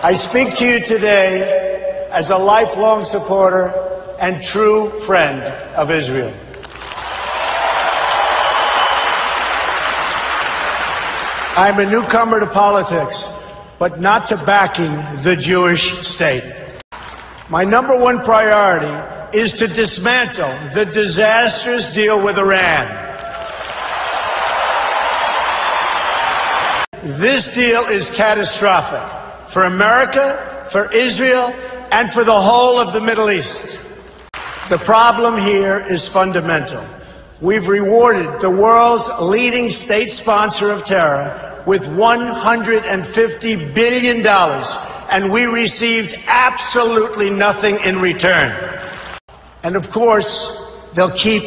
I speak to you today as a lifelong supporter and true friend of Israel. I'm a newcomer to politics, but not to backing the Jewish state. My number one priority is to dismantle the disastrous deal with Iran. This deal is catastrophic for America, for Israel, and for the whole of the Middle East. The problem here is fundamental. We've rewarded the world's leading state sponsor of terror with $150 billion, and we received absolutely nothing in return. And of course, they'll keep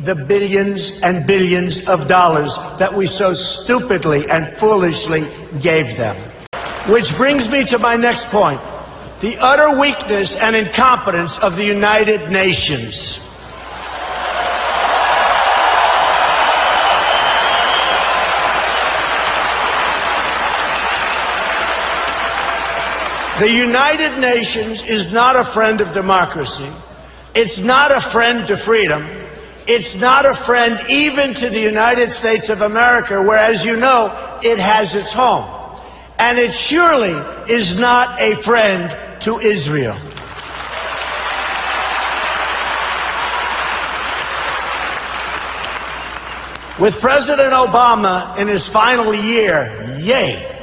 the billions and billions of dollars that we so stupidly and foolishly gave them. Which brings me to my next point, the utter weakness and incompetence of the United Nations. The United Nations is not a friend of democracy. It's not a friend to freedom. It's not a friend even to the United States of America, where, as you know, it has its home. And it surely is not a friend to Israel. With President Obama in his final year, yay!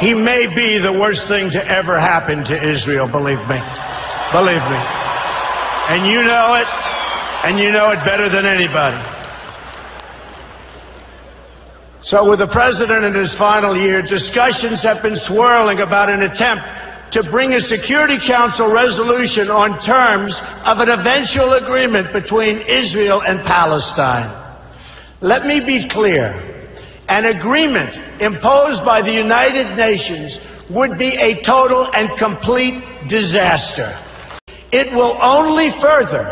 He may be the worst thing to ever happen to Israel, believe me. Believe me. And you know it better than anybody. So with the president in his final year, discussions have been swirling about an attempt to bring a Security Council resolution on terms of an eventual agreement between Israel and Palestine. Let me be clear. An agreement imposed by the United Nations would be a total and complete disaster. It will only further,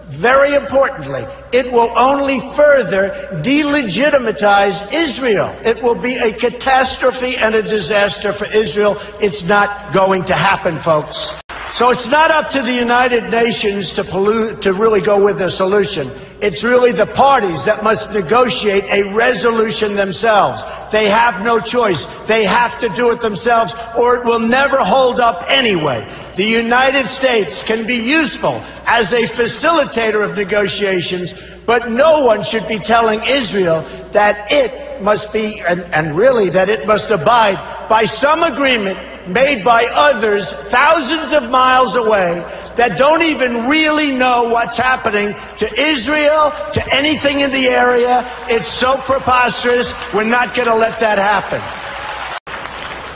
very importantly, it will only further delegitimize Israel. It will be a catastrophe and a disaster for Israel. It's not going to happen, folks. So it's not up to the United Nations to really go with a solution. It's really the parties that must negotiate a resolution themselves. They have no choice. They have to do it themselves, or it will never hold up anyway. The United States can be useful as a facilitator of negotiations, but no one should be telling Israel that it must be, and really that it must abide by some agreement made by others thousands of miles away that don't even really know what's happening to Israel, to anything in the area. It's so preposterous. We're not going to let that happen.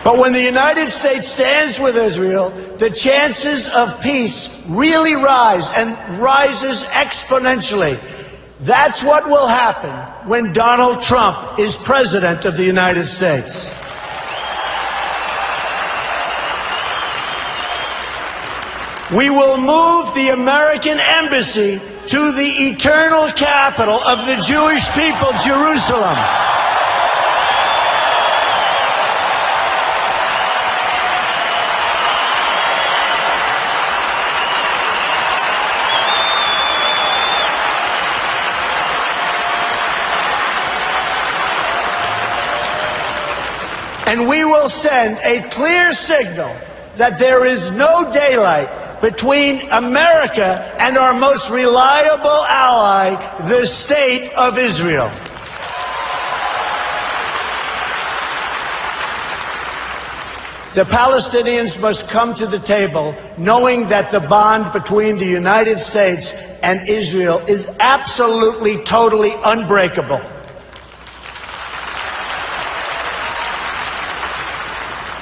But when the United States stands with Israel, the chances of peace really rise, and rises exponentially. That's what will happen when Donald Trump is president of the United States. We will move the American embassy to the eternal capital of the Jewish people, Jerusalem. And we will send a clear signal that there is no daylight between America and our most reliable ally, the State of Israel. The Palestinians must come to the table knowing that the bond between the United States and Israel is absolutely, totally unbreakable.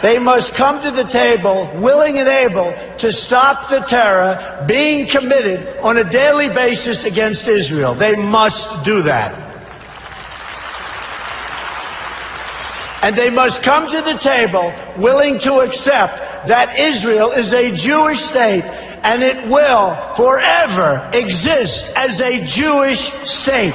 They must come to the table willing and able to stop the terror being committed on a daily basis against Israel. They must do that. And they must come to the table willing to accept that Israel is a Jewish state and it will forever exist as a Jewish state.